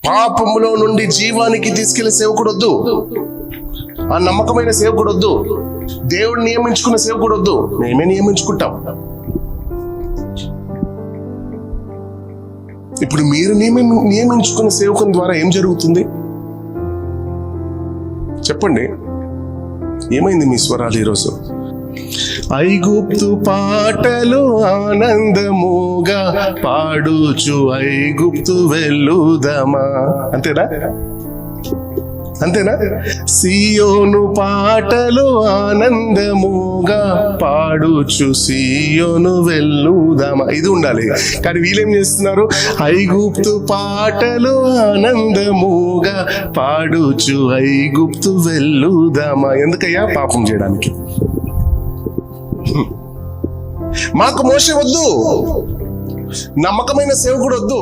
పాపములో నుండి జీవానికి తీసుకెళ్లే సేవకుడు వద్దు. ఆ నమ్మకమైన సేవకుడు వద్దు. దేవుడు నియమించుకున్న సేవకుడు వద్దు. మేమే నియమించుకుంటాం. ఇప్పుడు మీరు నియమించుకున్న సేవకుని ద్వారా ఏం జరుగుతుంది చెప్పండి? ఏమైంది మీ స్వరాలు ఈరోజు? ఐగుప్తు పాటలు ఆనందముగా పాడుచు ఐగుప్తు వెళ్ళుదమా. అంతేనా? సియోను పాటలు ఆనందముగా పాడుచు సియోను వెళ్ళుదామా. ఇది ఉండాలి. కానీ వీళ్ళేం చేస్తున్నారు? ఐగుప్తు పాటలు ఆనందముగా పాడుచు ఐగుప్తు వెళ్ళుదామా. ఎందుకయ్యా? పాపం చేయడానికి. మాకు మోషే వద్దు, నమ్మకమైన సేవకుడు వద్దు.